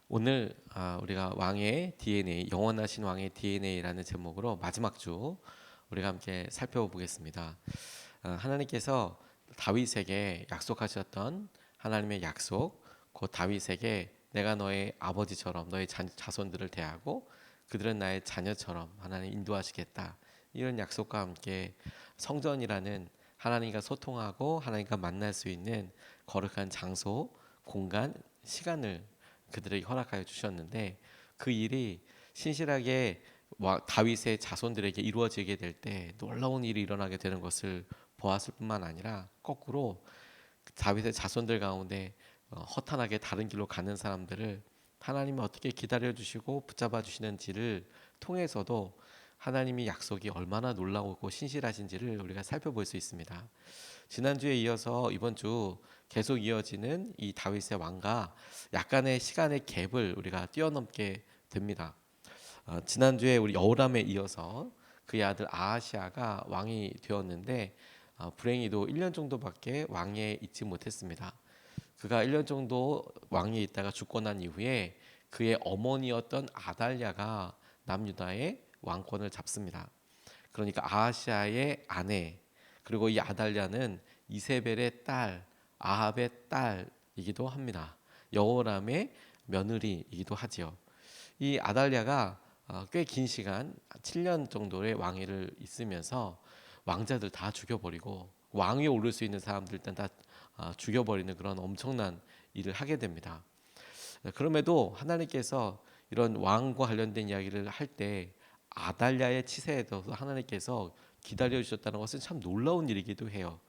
오늘 우리가 왕의 DNA, 영원하신 왕의 DNA라는 제목으로 마지막 주 우리가 함께 살펴보겠습니다. 하나님께서 다윗에게 약속하셨던 하나님의 약속, 곧 다윗에게 내가 너의 아버지처럼 너의 자손들을 대하고 그들은 나의 자녀처럼 하나님 인도하시겠다. 이런 약속과 함께 성전이라는 하나님과 소통하고 하나님과 만날 수 있는 거룩한 장소, 공간, 시간을 그들에게 허락하여 주셨는데 그 일이 신실하게 다윗의 자손들에게 이루어지게 될 때 놀라운 일이 일어나게 되는 것을 보았을 뿐만 아니라 거꾸로 다윗의 자손들 가운데 허탄하게 다른 길로 가는 사람들을 하나님이 어떻게 기다려 주시고 붙잡아 주시는지를 통해서도 하나님의 약속이 얼마나 놀라우고 신실하신지를 우리가 살펴볼 수 있습니다. 지난주에 이어서 이번 주 계속 이어지는 이 다윗의 왕과 약간의 시간의 갭을 우리가 뛰어넘게 됩니다. 지난주에 우리 여호람에 이어서 그의 아들 아하시아가 왕이 되었는데 불행히도 1년 정도밖에 왕위에 있지 못했습니다. 그가 1년 정도 왕위에 있다가 죽고 난 이후에 그의 어머니였던 아달랴가 남유다의 왕권을 잡습니다. 그러니까 아하시아의 아내, 그리고 이 아달랴는 이세벨의 딸, 아합의 딸이기도 합니다. 여호람의 며느리이기도 하지요. 이 아달랴가 꽤 긴 시간 7년 정도의 왕위를 있으면서 왕자들 다 죽여버리고 왕위에 오를 수 있는 사람들 일단 다 죽여버리는 그런 엄청난 일을 하게 됩니다. 그럼에도 하나님께서 이런 왕과 관련된 이야기를 할 때 아달랴의 치세에 대해서 하나님께서 기다려 주셨다는 것은 참 놀라운 일이기도 해요.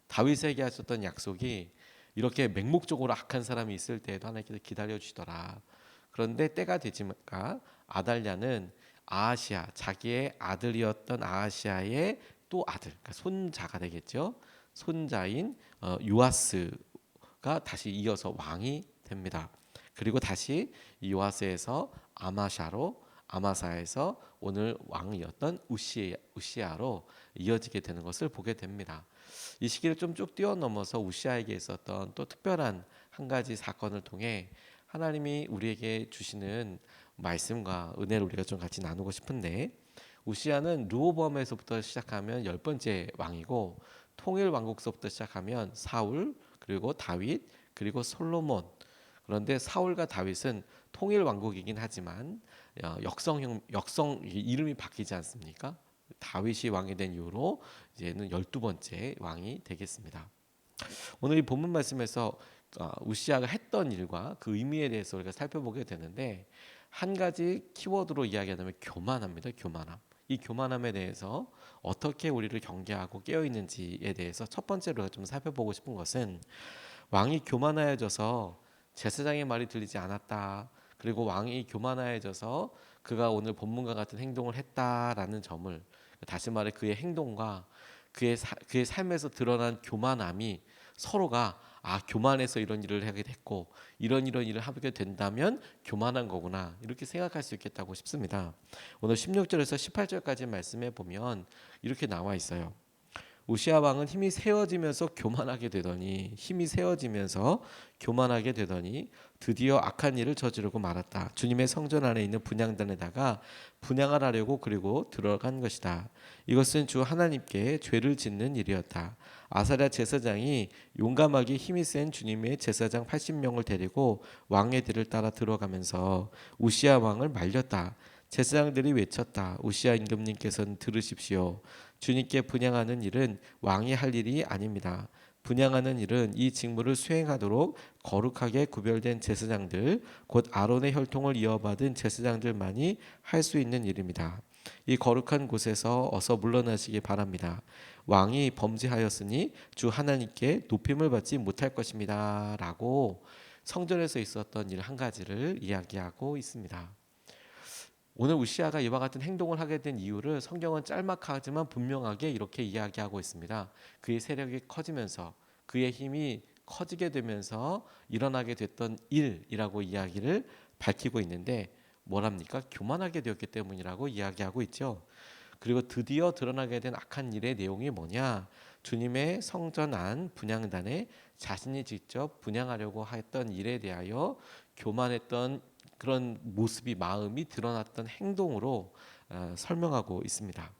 다윗에게 하셨던 약속이 이렇게 맹목적으로 악한 사람이 있을 때에도 하나님께서 기다려 주시더라. 그런데 때가 되지니까 아달랴는 아하시아, 자기의 아들이었던 아하시아의 또 아들, 그러니까 손자가 되겠죠. 손자인 요아스가 다시 이어서 왕이 됩니다. 그리고 다시 요아스에서 아마사에서 오늘 왕이었던 우시아로 이어지게 되는 것을 보게 됩니다. 이 시기를 좀 쭉 뛰어넘어서 우시아에게 있었던 또 특별한 한 가지 사건을 통해 하나님이 우리에게 주시는 말씀과 은혜를 우리가 좀 같이 나누고 싶은데, 우시아는 르호보암에서부터 시작하면 10번째 왕이고 통일 왕국서부터 시작하면 사울, 그리고 다윗, 그리고 솔로몬. 그런데 사울과 다윗은 통일 왕국이긴 하지만 역성 이름이 바뀌지 않습니까? 다윗이 왕이 된 이후로 이제는 12번째 왕이 되겠습니다. 오늘 이 본문 말씀에서 우시아가 했던 일과 그 의미에 대해서 우리가 살펴보게 되는데, 한 가지 키워드로 이야기하자면 교만합니다. 교만함. 이 교만함에 대해서 어떻게 우리를 경계하고 깨어 있는지에 대해서 첫 번째로 좀 살펴보고 싶은 것은, 왕이 교만하여져서 제사장의 말이 들리지 않았다. 그리고 왕이 교만하여져서 그가 오늘 본문과 같은 행동을 했다라는 점을, 다시 말해 그의 행동과 그의 삶에서 드러난 교만함이 서로가 교만해서 이런 일을 하게 됐고 이런 일을 하게 된다면 교만한 거구나, 이렇게 생각할 수 있겠다고 싶습니다. 오늘 16절에서 18절까지 말씀해 보면 이렇게 나와 있어요. 우시아 왕은 힘이 세워지면서 교만하게 되더니 드디어 악한 일을 저지르고 말았다. 주님의 성전 안에 있는 분향단에다가 분향을 하려고 그리고 들어간 것이다. 이것은 주 하나님께 죄를 짓는 일이었다. 아사랴 제사장이 용감하게 힘이 센 주님의 제사장 80명을 데리고 왕의 뒤를 따라 들어가면서 우시아 왕을 말렸다. 제사장들이 외쳤다. 우시아 임금님께서는 들으십시오. 주님께 분향하는 일은 왕이 할 일이 아닙니다. 분향하는 일은 이 직무를 수행하도록 거룩하게 구별된 제사장들, 곧 아론의 혈통을 이어받은 제사장들만이 할 수 있는 일입니다. 이 거룩한 곳에서 어서 물러나시기 바랍니다. 왕이 범죄하였으니 주 하나님께 높임을 받지 못할 것입니다. 라고 성전에서 있었던 일 한 가지를 이야기하고 있습니다. 오늘 우시아가 이와 같은 행동을 하게 된 이유를 성경은 짤막하지만 분명하게 이렇게 이야기하고 있습니다. 그의 세력이 커지면서 그의 힘이 커지게 되면서 일어나게 됐던 일이라고 이야기를 밝히고 있는데, 뭐랍니까? 교만하게 되었기 때문이라고 이야기하고 있죠. 그리고 드디어 드러나게 된 악한 일의 내용이 뭐냐? 주님의 성전 안 분향단에 자신이 직접 분향하려고 했던 일에 대하여 교만했던 그런 모습이 마음이 드러났던 행동으로 설명하고 있습니다.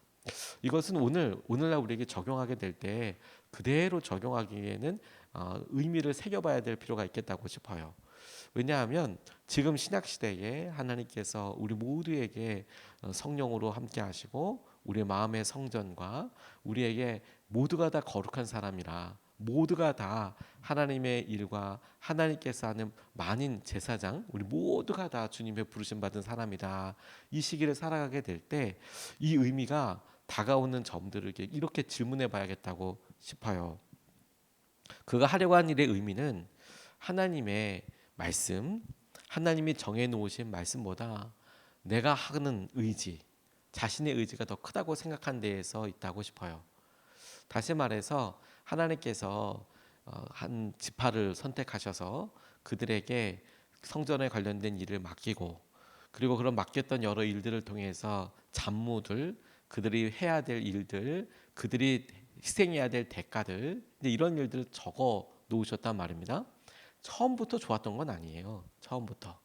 이것은 오늘날 우리에게 적용하게 될 때 그대로 적용하기에는 의미를 새겨봐야 될 필요가 있겠다고 싶어요. 왜냐하면 지금 신약 시대에 하나님께서 우리 모두에게 성령으로 함께 하시고 우리 마음의 성전과 우리에게 모두가 다 거룩한 사람이라 모두가 다 하나님의 일과 하나님께서 하는 만인 제사장 우리 모두가 다 주님의 부르심 받은 사람이다. 이 시기를 살아가게 될 때 이 의미가 다가오는 점들을 이렇게 질문해 봐야겠다고 싶어요. 그가 하려고 한 일의 의미는 하나님의 말씀, 하나님이 정해 놓으신 말씀보다 내가 하는 의지, 자신의 의지가 더 크다고 생각한 데에서 있다고 싶어요. 다시 말해서 하나님께서 한 지파를 선택하셔서 그들에게 성전에 관련된 일을 맡기고 그리고 그런 맡겼던 여러 일들을 통해서 잡무들, 그들이 해야 될 일들, 그들이 희생해야 될 대가들 이런 일들을 적어 놓으셨단 말입니다. 처음부터 좋았던 건 아니에요. 처음부터.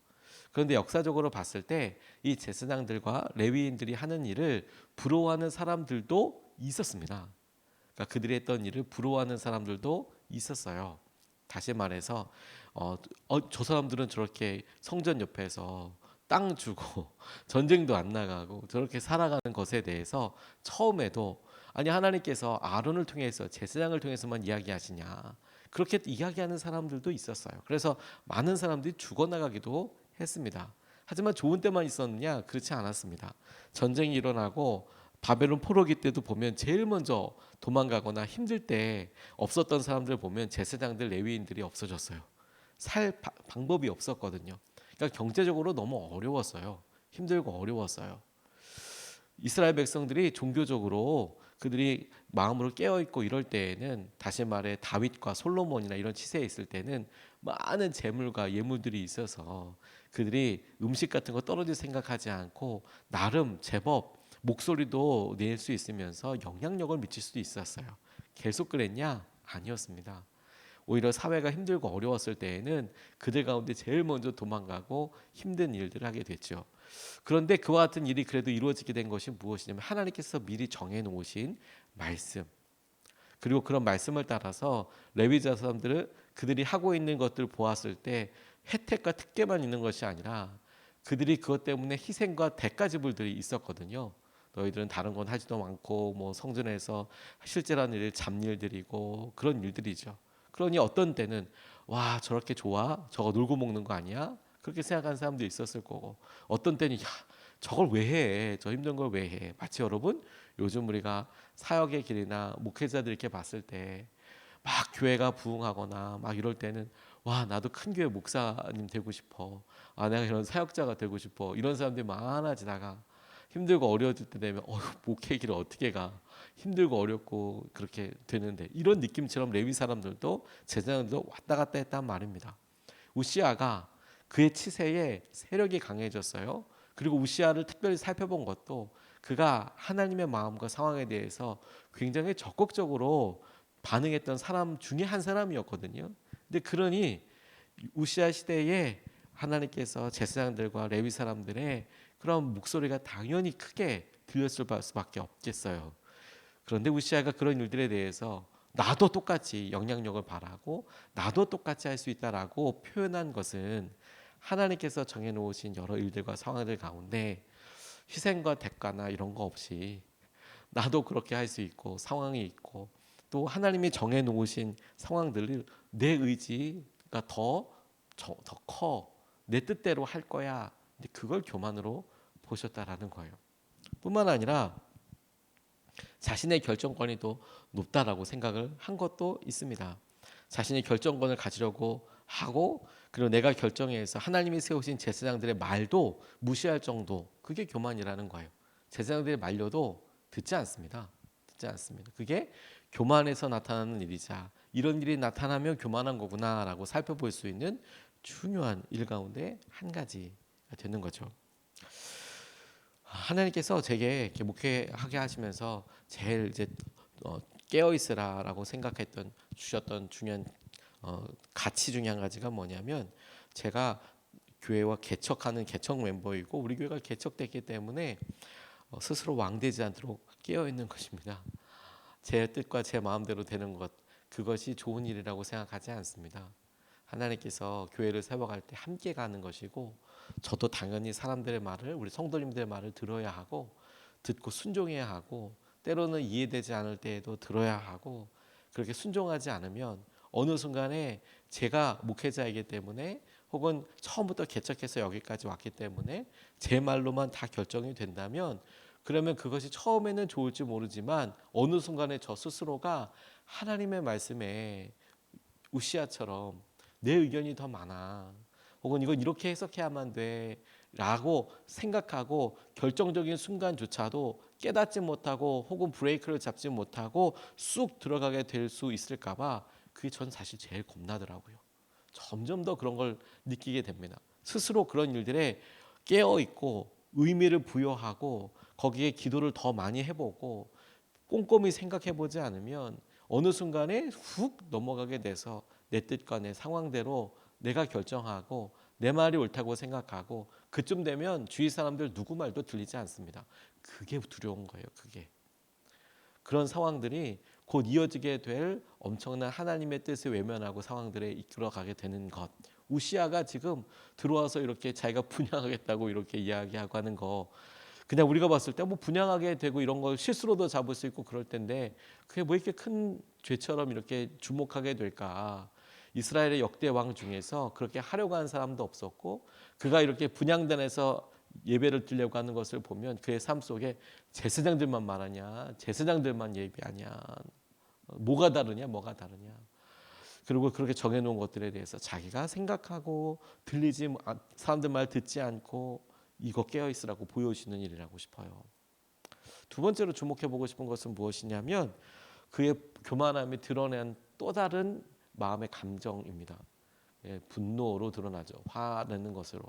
그런데 역사적으로 봤을 때 이 제사장들과 레위인들이 하는 일을 부러워하는 사람들도 있었습니다. 그러니까 그들이 했던 일을 부러워하는 사람들도 있었어요. 다시 말해서 저 사람들은 저렇게 성전 옆에서 땅 주고 전쟁도 안 나가고 저렇게 살아가는 것에 대해서 처음에도 아니 하나님께서 아론을 통해서 제사장을 통해서만 이야기하시냐 그렇게 이야기하는 사람들도 있었어요. 그래서 많은 사람들이 죽어나가기도 했습니다. 하지만 좋은 때만 있었느냐? 그렇지 않았습니다. 전쟁이 일어나고 바벨론 포로기 때도 보면 제일 먼저 도망가거나 힘들 때 없었던 사람들 보면 제사장들 레위인들이 없어졌어요. 방법이 없었거든요. 그러니까 경제적으로 너무 어려웠어요. 힘들고 어려웠어요. 이스라엘 백성들이 종교적으로 그들이 마음으로 깨어 있고 이럴 때에는 다시 말해 다윗과 솔로몬이나 이런 치세에 있을 때는 많은 재물과 예물들이 있어서 그들이 음식 같은 거 떨어질 생각하지 않고 나름 제법 목소리도 낼 수 있으면서 영향력을 미칠 수도 있었어요. 계속 그랬냐? 아니었습니다. 오히려 사회가 힘들고 어려웠을 때에는 그들 가운데 제일 먼저 도망가고 힘든 일들을 하게 됐죠. 그런데 그와 같은 일이 그래도 이루어지게 된 것이 무엇이냐면 하나님께서 미리 정해 놓으신 말씀. 그리고 그런 말씀을 따라서 레위자 사람들은 그들이 하고 있는 것들을 보았을 때 혜택과 특権만 있는 것이 아니라 그들이 그것 때문에 희생과 대가 지불들이 있었거든요. 너희들은 다른 건 하지도 않고 뭐 성전에서 실제라는 일 잡일들이고 그런 일들이죠. 그러니 어떤 때는 와 저렇게 좋아? 저거 놀고 먹는 거 아니야? 그렇게 생각하는 사람도 있었을 거고 어떤 때는 야 저걸 왜 해? 저 힘든 걸 왜 해? 마치 여러분 요즘 우리가 사역의 길이나 목회자들 이렇게 봤을 때 막 교회가 부흥하거나 막 이럴 때는 와 나도 큰 교회 목사님 되고 싶어. 아 내가 이런 사역자가 되고 싶어. 이런 사람들이 많아지다가 힘들고 어려워질 때 되면 목회 길을 어떻게 가? 힘들고 어렵고 그렇게 되는데 이런 느낌처럼 레위 사람들도 제사장들도 왔다 갔다 했단 말입니다. 우시아가 그의 치세에 세력이 강해졌어요. 그리고 우시아를 특별히 살펴본 것도 그가 하나님의 마음과 상황에 대해서 굉장히 적극적으로 반응했던 사람 중에 한 사람이었거든요. 근데 그러니 우시아 시대에 하나님께서 제사장들과 레위 사람들의 그런 목소리가 당연히 크게 들렸을 수밖에 없겠어요. 그런데 우시아가 그런 일들에 대해서 나도 똑같이 영향력을 발하고 나도 똑같이 할 수 있다라고 표현한 것은 하나님께서 정해놓으신 여러 일들과 상황들 가운데 희생과 대가나 이런 거 없이 나도 그렇게 할 수 있고 상황이 있고 또 하나님이 정해놓으신 상황들을 내 의지가 더 커. 내 뜻대로 할 거야. 근데 그걸 교만으로 보셨다라는 거예요. 뿐만 아니라 자신의 결정권이 더 높다라고 생각을 한 것도 있습니다. 자신의 결정권을 가지려고 하고 그리고 내가 결정해서 하나님이 세우신 제사장들의 말도 무시할 정도 그게 교만이라는 거예요. 제사장들의 말려도 듣지 않습니다. 듣지 않습니다. 그게 교만에서 나타나는 일이자 이런 일이 나타나면 교만한 거구나라고 살펴볼 수 있는 중요한 일 가운데 한 가지가 되는 거죠. 하나님께서 제게 이렇게 목회하게 하시면서 제일 이제 깨어 있으라라고 생각했던 주셨던 중요한 가치 중에 한 가지가 뭐냐면 제가 교회와 개척하는 개척 멤버이고 우리 교회가 개척됐기 때문에 스스로 왕되지 않도록 깨어 있는 것입니다. 제 뜻과 제 마음대로 되는 것, 그것이 좋은 일이라고 생각하지 않습니다. 하나님께서 교회를 세워갈 때 함께 가는 것이고, 저도 당연히 사람들의 말을, 우리 성도님들의 말을 들어야 하고, 듣고 순종해야 하고, 때로는 이해되지 않을 때에도 들어야 하고, 그렇게 순종하지 않으면 어느 순간에 제가 목회자이기 때문에, 혹은 처음부터 개척해서 여기까지 왔기 때문에 제 말로만 다 결정이 된다면, 그러면 그것이 처음에는 좋을지 모르지만 어느 순간에 저 스스로가 하나님의 말씀에 우시아처럼 내 의견이 더 많아, 혹은 이건 이렇게 해석해야만 돼 라고 생각하고 결정적인 순간조차도 깨닫지 못하고 혹은 브레이크를 잡지 못하고 쑥 들어가게 될 수 있을까 봐, 그게 전 사실 제일 겁나더라고요. 점점 더 그런 걸 느끼게 됩니다. 스스로 그런 일들에 깨어 있고 의미를 부여하고 거기에 기도를 더 많이 해보고 꼼꼼히 생각해보지 않으면 어느 순간에 훅 넘어가게 돼서 내 뜻과 내 상황대로 내가 결정하고 내 말이 옳다고 생각하고, 그쯤 되면 주위 사람들 누구 말도 들리지 않습니다. 그게 두려운 거예요. 그게. 그런 상황들이 곧 이어지게 될 엄청난 하나님의 뜻을 외면하고 상황들에 이끌어가게 되는 것. 우시아가 지금 들어와서 이렇게 자기가 분양하겠다고 이렇게 이야기하고 하는 거, 그냥 우리가 봤을 때 뭐 분양하게 되고 이런 걸 실수로도 잡을 수 있고 그럴 텐데, 그게 뭐 이렇게 큰 죄처럼 이렇게 주목하게 될까? 이스라엘의 역대 왕 중에서 그렇게 하려고 하는 사람도 없었고, 그가 이렇게 분향단에서 예배를 드리려고 하는 것을 보면 그의 삶 속에 제사장들만 말하냐, 제사장들만 예배하냐, 뭐가 다르냐, 뭐가 다르냐. 그리고 그렇게 정해놓은 것들에 대해서 자기가 생각하고 들리지, 사람들 말 듣지 않고 이거 깨어 있으라고 보여주는 일이라고 싶어요. 두 번째로 주목해보고 싶은 것은 무엇이냐면, 그의 교만함이 드러낸 또 다른 마음의 감정입니다. 분노로 드러나죠. 화내는 것으로.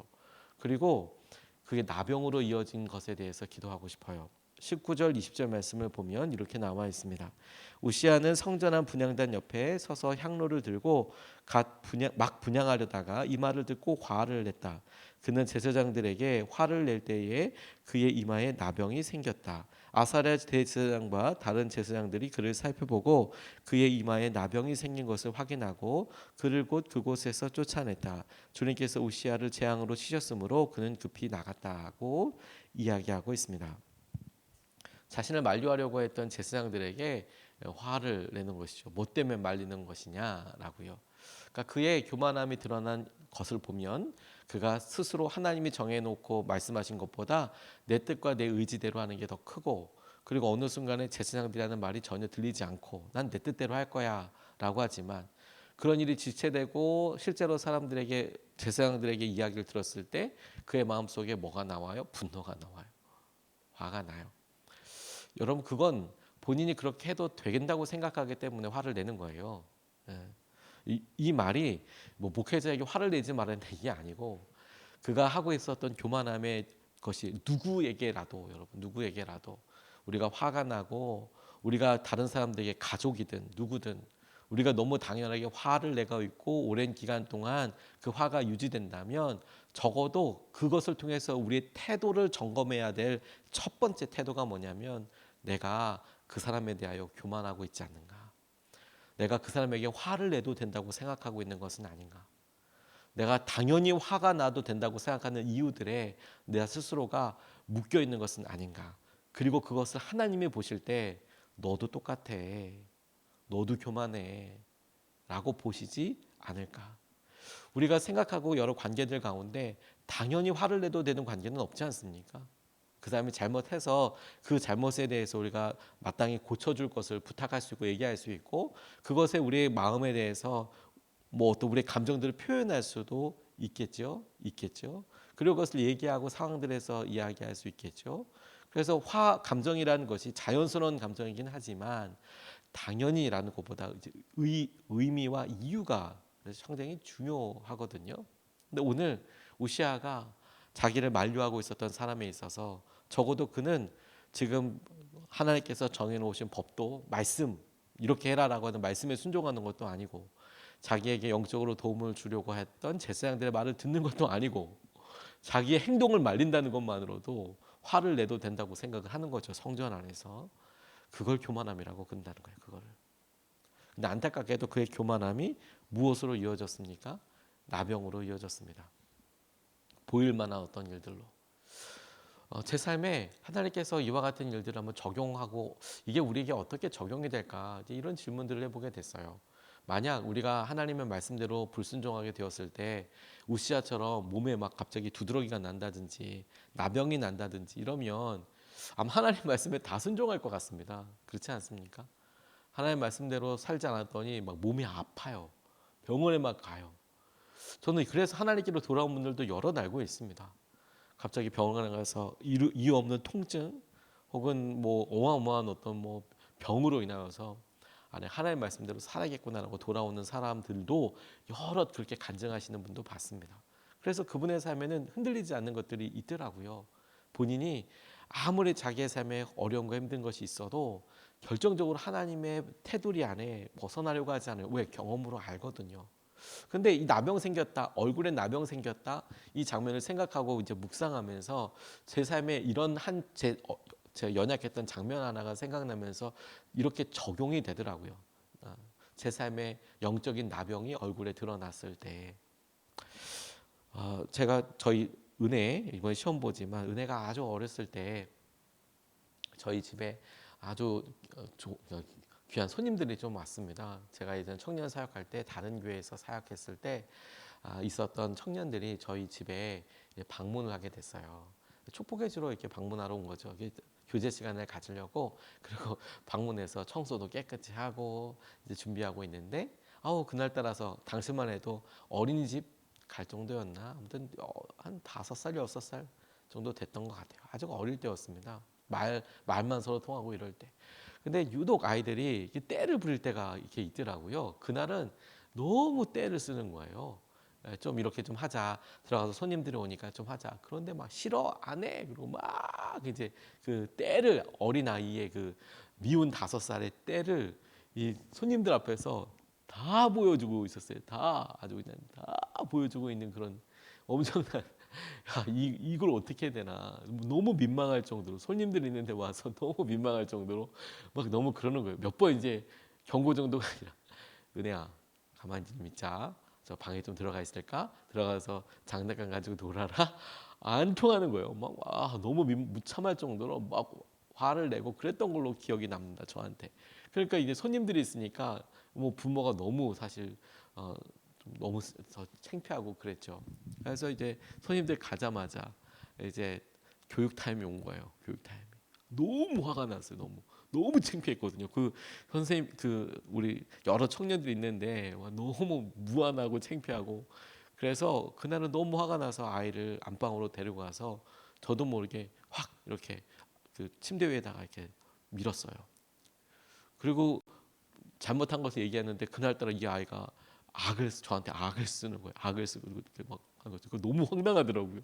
그리고 그게 나병으로 이어진 것에 대해서 기도하고 싶어요. 19절 20절 말씀을 보면 이렇게 나와 있습니다. 우시아는 성전한 분향단 옆에 서서 향로를 들고 막 분향하려다가 이 말을 듣고 화를 냈다. 그는 제사장들에게 화를 낼 때에 그의 이마에 나병이 생겼다. 아사랴 대제사장과 다른 제사장들이 그를 살펴보고 그의 이마에 나병이 생긴 것을 확인하고 그를 곧 그곳에서 쫓아냈다. 주님께서 우시아를 재앙으로 치셨으므로 그는 급히 나갔다고 이야기하고 있습니다. 자신을 만류하려고 했던 제사장들에게 화를 내는 것이죠. 뭐 때문에 말리는 것이냐라고요. 그러니까 그의 교만함이 드러난 것을 보면, 그가 스스로 하나님이 정해놓고 말씀하신 것보다 내 뜻과 내 의지대로 하는 게 더 크고, 그리고 어느 순간에 제사장들이 하는 말이 전혀 들리지 않고 난 내 뜻대로 할 거야 라고 하지만, 그런 일이 지체되고 실제로 사람들에게, 제사장들에게 이야기를 들었을 때 그의 마음속에 뭐가 나와요? 분노가 나와요. 화가 나요. 여러분, 그건 본인이 그렇게 해도 되겠다고 생각하기 때문에 화를 내는 거예요. 이 말이 뭐 목회자에게 화를 내지 말라는 얘기 아니고, 그가 하고 있었던 교만함의 것이 누구에게라도, 여러분 누구에게라도 우리가 화가 나고, 우리가 다른 사람들에게 가족이든 누구든 우리가 너무 당연하게 화를 내고 있고 오랜 기간 동안 그 화가 유지된다면, 적어도 그것을 통해서 우리의 태도를 점검해야 될 첫 번째 태도가 뭐냐면, 내가 그 사람에 대하여 교만하고 있지 않는가? 내가 그 사람에게 화를 내도 된다고 생각하고 있는 것은 아닌가? 내가 당연히 화가 나도 된다고 생각하는 이유들에 내 스스로가 묶여 있는 것은 아닌가? 그리고 그것을 하나님이 보실 때 너도 똑같아, 너도 교만해 라고 보시지 않을까? 우리가 생각하고 여러 관계들 가운데 당연히 화를 내도 되는 관계는 없지 않습니까? 그 사람이 잘못해서 그 잘못에 대해서 우리가 마땅히 고쳐줄 것을 부탁할 수 있고 얘기할 수 있고, 그것에 우리의 마음에 대해서 뭐 또 우리의 감정들을 표현할 수도 있겠죠. 그리고 그것을 얘기하고 상황들에서 이야기할 수 있겠죠. 그래서 감정이라는 것이 자연스러운 감정이긴 하지만, 당연히라는 것보다 이제 의미와 이유가 상당히 중요하거든요. 근데 오늘 우시아가 자기를 만류하고 있었던 사람에 있어서, 적어도 그는 지금 하나님께서 정해놓으신 법도 말씀, 이렇게 해라라고 하는 말씀에 순종하는 것도 아니고, 자기에게 영적으로 도움을 주려고 했던 제사장들의 말을 듣는 것도 아니고 자기의 행동을 말린다는 것만으로도 화를 내도 된다고 생각을 하는 거죠. 성전 안에서. 그걸 교만함이라고 그런다는 거예요. 그거를. 근데 안타깝게도 그의 교만함이 무엇으로 이어졌습니까? 나병으로 이어졌습니다. 보일 만한 어떤 일들로. 제 삶에 하나님께서 이와 같은 일들을 한번 적용하고 이게 우리에게 어떻게 적용이 될까 이런 질문들을 해보게 됐어요. 만약 우리가 하나님의 말씀대로 불순종하게 되었을 때 우시아처럼 몸에 막 갑자기 두드러기가 난다든지 나병이 난다든지 이러면 아마 하나님 말씀에 다 순종할 것 같습니다. 그렇지 않습니까? 하나님 말씀대로 살지 않았더니 막 몸이 아파요. 병원에 막 가요. 저는 그래서 하나님께로 돌아온 분들도 여럿 알고 있습니다. 갑자기 병원에 가서 이유 없는 통증 혹은 뭐 어마어마한 어떤 뭐 병으로 인하여서 아니 하나님 말씀대로 살아야겠구나라고 돌아오는 사람들도 여럿 그렇게 간증하시는 분도 봤습니다. 그래서 그분의 삶에는 흔들리지 않는 것들이 있더라고요. 본인이 아무리 자기의 삶에 어려운 거 힘든 것이 있어도 결정적으로 하나님의 테두리 안에 벗어나려고 하지 않아요. 왜? 경험으로 알거든요. 근데 이 나병 생겼다, 얼굴에 나병 생겼다, 이 장면을 생각하고 이제 묵상하면서 제 삶에 이런 제가 연약했던 장면 하나가 생각나면서 이렇게 적용이 되더라고요. 제 삶에 영적인 나병이 얼굴에 드러났을 때, 제가 저희 은혜 이번에 시험 보지만 은혜가 아주 어렸을 때 저희 집에 아주 귀한 손님들이 좀 왔습니다. 제가 예전 청년 사역할 때 다른 교회에서 사역했을 때 있었던 청년들이 저희 집에 방문을 하게 됐어요. 축복해 주러 이렇게 방문하러 온 거죠. 교제 시간을 가지려고 그리고 방문해서 청소도 깨끗이 하고 이제 준비하고 있는데 그날 따라서 당시만 해도 어린이집 갈 정도였나 아무튼 한 5살 6살 정도 됐던 것 같아요. 아주 어릴 때였습니다. 말만 서로 통하고 이럴 때. 근데 유독 아이들이 때를 부릴 때가 이렇게 있더라고요. 그날은 너무 때를 쓰는 거예요. 좀 이렇게 좀 하자. 들어가서 손님들이 오니까 좀 하자. 그런데 막 싫어 안 해. 그리고 막 이제 그 때를 어린 아이의 그 미운 5살의 때를 이 손님들 앞에서 다 보여주고 있었어요. 다 아주 그냥 다 보여주고 있는 그런 엄청난 이걸 어떻게 해야 되나 너무 민망할 정도로 손님들 있는데 와서 너무 민망할 정도로 막 너무 그러는 거예요. 몇 번 이제 경고 정도가 아니라 은혜야 가만히 좀 있자. 저 방에 좀 들어가 있을까? 들어가서 장난감 가지고 놀아라. 안 통하는 거예요. 막 너무 무참할 정도로 막 화를 내고 그랬던 걸로 기억이 납니다. 저한테. 그러니까 이제 손님들이 있으니까 뭐 부모가 너무 사실 좀 너무 창피하고 그랬죠. 그래서 이제 손님들 가자마자 이제 교육 타임이 온 거예요. 교육 타임이. 너무 화가 났어요. 너무 창피했거든요. 그 선생님 우리 여러 청년들이 있는데 너무 무안하고 창피하고 그래서 그날은 너무 화가 나서 아이를 안방으로 데리고 가서 저도 모르게 확 이렇게 그 침대 위에다가 이렇게 밀었어요. 그리고 잘못한 것을 얘기했는데 그날따라 이 아이가 저한테 악을 쓰는 거예요. 악을 쓰고 이렇게 막 하는 거죠. 너무 황당하더라고요.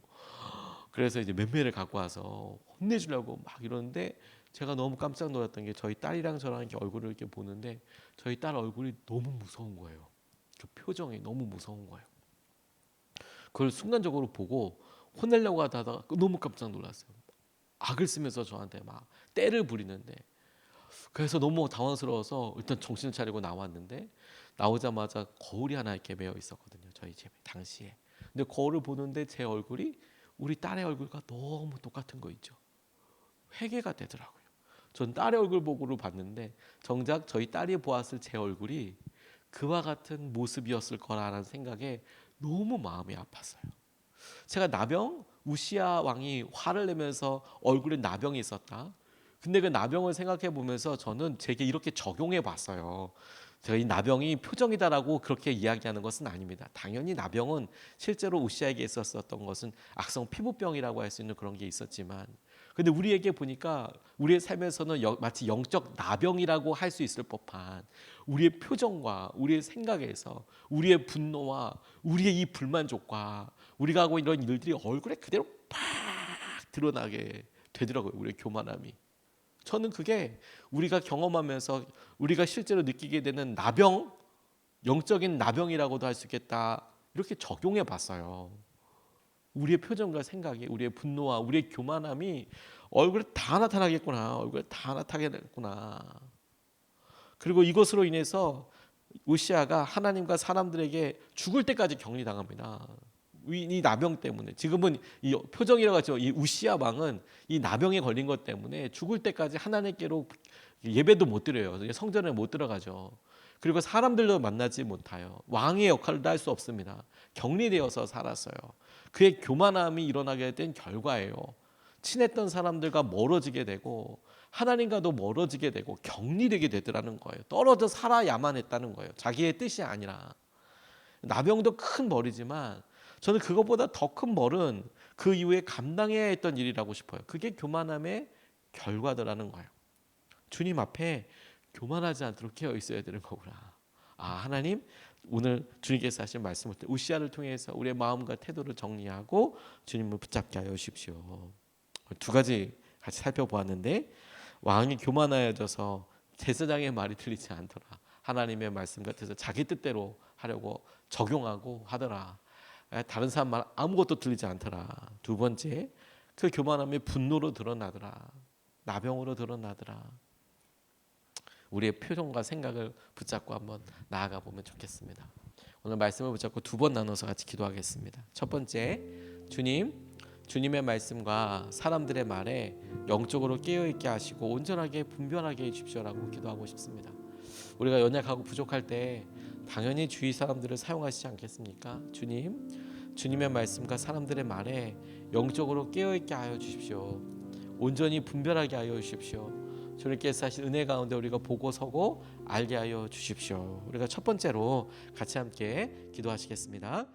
그래서 이제 맴매를 갖고 와서 혼내주려고 막 이러는데 제가 너무 깜짝 놀랐던 게 저희 딸이랑 저랑 이렇게 얼굴을 이렇게 보는데 저희 딸 얼굴이 너무 무서운 거예요. 그 표정이 너무 무서운 거예요. 그걸 순간적으로 보고 혼내려고 하다가 너무 깜짝 놀랐어요. 악을 쓰면서 저한테 막 때를 부리는데 그래서 너무 당황스러워서 일단 정신을 차리고 나왔는데 나오자마자 거울이 하나 이렇게 매여 있었거든요. 저희 집에 당시에. 근데 거울을 보는데 제 얼굴이 우리 딸의 얼굴과 너무 똑같은 거 있죠. 회개가 되더라고요. 전 딸의 얼굴 보고를 봤는데 정작 저희 딸이 보았을 제 얼굴이 그와 같은 모습이었을 거라는 생각에 너무 마음이 아팠어요. 제가 우시아 왕이 화를 내면서 얼굴에 나병이 있었다. 근데 그 나병을 생각해 보면서 저는 제게 이렇게 적용해 봤어요. 저희 나병이 표정이다라고 그렇게 이야기하는 것은 아닙니다. 당연히 나병은 실제로 우시아에게 있었던 것은 악성 피부병이라고 할 수 있는 그런 게 있었지만 근데 우리에게 보니까 우리의 삶에서는 마치 영적 나병이라고 할 수 있을 법한 우리의 표정과 우리의 생각에서 우리의 분노와 우리의 이 불만족과 우리가 하고 이런 일들이 얼굴에 그대로 팍 드러나게 되더라고요. 우리의 교만함이. 저는 그게 우리가 경험하면서 우리가 실제로 느끼게 되는 나병 영적인 나병이라고도 할 수 있겠다. 이렇게 적용해 봤어요. 우리의 표정과 생각이, 우리의 분노와 우리의 교만함이 얼굴에 다 나타나겠구나. 얼굴에 다 나타나겠구나. 그리고 이것으로 인해서 우시아가 하나님과 사람들에게 죽을 때까지 격리당합니다. 이 나병 때문에. 지금은 이 표정이라고 하죠. 이 우시아 왕은 이 나병에 걸린 것 때문에 죽을 때까지 하나님께로 예배도 못 드려요. 성전에 못 들어가죠. 그리고 사람들도 만나지 못해요. 왕의 역할도 할 수 없습니다. 격리되어서 살았어요. 그의 교만함이 일어나게 된 결과예요. 친했던 사람들과 멀어지게 되고 하나님과도 멀어지게 되고 격리되게 되더라는 거예요. 떨어져 살아야만 했다는 거예요. 자기의 뜻이 아니라. 나병도 큰 벌이지만 저는 그것보다 더 큰 벌은 그 이후에 감당해야 했던 일이라고 싶어요. 그게 교만함의 결과더라는 거예요. 주님 앞에 교만하지 않도록 깨어 있어야 되는 거구나. 아, 하나님 오늘 주님께서 하신 말씀을 우시아를 통해서 우리의 마음과 태도를 정리하고 주님을 붙잡게 하여 주십시오. 두 가지 같이 살펴보았는데, 왕이 교만하여져서 제사장의 말이 들리지 않더라. 하나님의 말씀 같아서 자기 뜻대로 하려고 적용하고 하더라. 다른 사람 말 아무것도 들리지 않더라. 두 번째, 그 교만함이 분노로 드러나더라. 나병으로 드러나더라. 우리의 표정과 생각을 붙잡고 한번 나아가 보면 좋겠습니다. 오늘 말씀을 붙잡고 두 번 나눠서 같이 기도하겠습니다. 첫 번째, 주님의 말씀과 사람들의 말에 영적으로 깨어있게 하시고 온전하게 분별하게 해주십시오라고 기도하고 싶습니다. 우리가 연약하고 부족할 때 당연히 주위 사람들을 사용하시지 않겠습니까? 주님의 말씀과 사람들의 말에 영적으로 깨어있게 하여 주십시오. 온전히 분별하게 하여 주십시오. 주님께서 하신 은혜 가운데 우리가 보고 서고 알게 하여 주십시오. 우리가 첫 번째로 같이 함께 기도하시겠습니다.